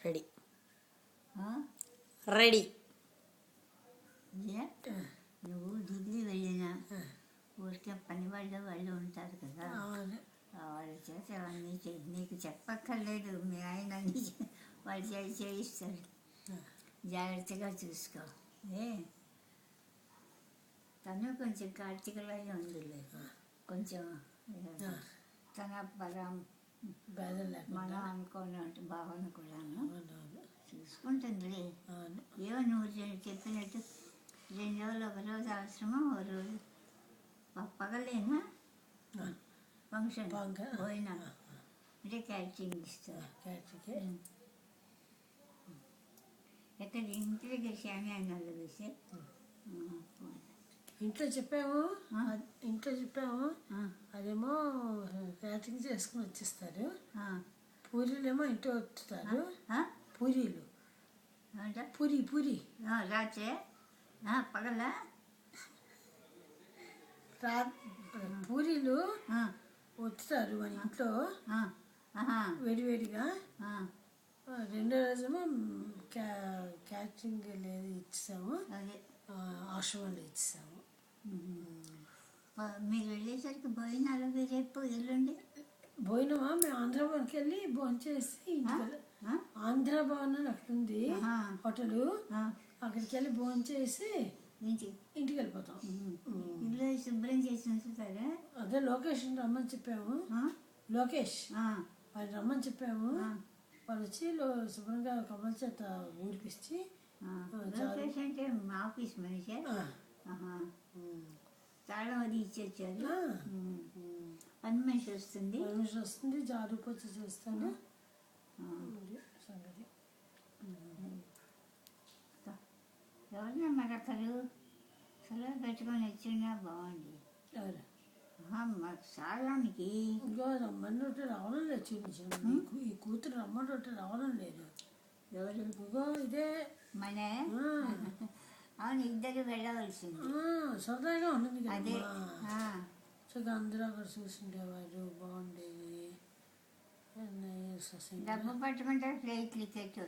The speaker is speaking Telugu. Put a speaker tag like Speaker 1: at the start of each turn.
Speaker 1: Ready ready.
Speaker 2: నువ్వు డిగ్రీ వెళ్ళినా ఊరికే పని వాళ్ళు ఉంటారు కదా, వాళ్ళ చేత అవన్నీ నీకు చెప్పక్కర్లేదు. మీ ఆయన అన్నీ వాళ్ళు చేయిస్తాడు. జాగ్రత్తగా చూసుకో. తను కొంచెం కార్తీకలాగే ఉందిలే, కొంచెం తన మనం అనుకున్నట్టు భావన కూడాను చూసుకుంటుందిలే. ఏమో నువ్వు చెప్పినట్టు 2 రోజులు, ఒక రోజు అవసరమో, ఒక రోజు పగలేనా ఫంక్షన్ పోయినా అంటే క్యాటరింగ్ ఇస్తారు. ఎక్కడ ఇంటి దగ్గర షామియానాలో వేసి
Speaker 1: ఇంట్లో చెప్పాము అదేమో క్యాటరింగ్ చేసుకుని వచ్చేస్తారు. పూరీలేమో ఇంట్లో వచ్చుతారు. పూరీలు పూరి
Speaker 2: రాత్రి పగల
Speaker 1: పూరీలు వచ్చుతారు మన ఇంట్లో వేడివేడిగా. 2వ రోజేమో క్యాటరింగ్ లేదు ఇచ్చేసాము, ఆశ్రమంలో ఇచ్చేసాము.
Speaker 2: మీరు వెళ్ళేసరికి భోజనాలు రేపు ఎల్లుండి
Speaker 1: భోజనమా? మేము ఆంధ్రభవన్కి వెళ్ళి భోంచేసి ఆంధ్ర భవన్ అని అక్కడ ఉంది హోటల్, అక్కడికి వెళ్ళి భోంచేసి ఇంటికి వెళ్ళిపోతాం.
Speaker 2: ఇల్లు శుభ్రం చేసి ఉంచుతారా?
Speaker 1: అదే లొకేషన్ రమ్మని చెప్పాము. లోకేష్ వాళ్ళు రమ్మని చెప్పాము. వాళ్ళు వచ్చి శుభ్రంగా కమల చేత ఊరిపిచ్చి.
Speaker 2: అంటే ఆఫీస్ మనిషి తాళం అది ఇచ్చేచ్చారు. పని మనిషి వస్తుంది,
Speaker 1: జారు పొచ్చి చేస్తాను సంగతి.
Speaker 2: ఎవరినా మరి అక్కడు సెలవు పెట్టుకొని వచ్చినా బాగుంది.
Speaker 1: ఎవరు
Speaker 2: సారానికి
Speaker 1: ఇంకో రమ్మన్నట్టు రావడం లేదు. చూపించాను ఈ కూతురు రమ్మన్నట్టు రావడం లేదు.
Speaker 2: ఎవరు
Speaker 1: ఇంకో ఇదే
Speaker 2: మన అవును, ఇద్దరు వెళ్ళవలసింది.
Speaker 1: సరదాగా ఉంటుంది
Speaker 2: అదే.
Speaker 1: సో అందరూ అక్కడ చూసిండేవారు, బాగుండేది.
Speaker 2: డబ్బు పట్టమంటే ఫ్లైట్ టికెట్ వస్తుంది.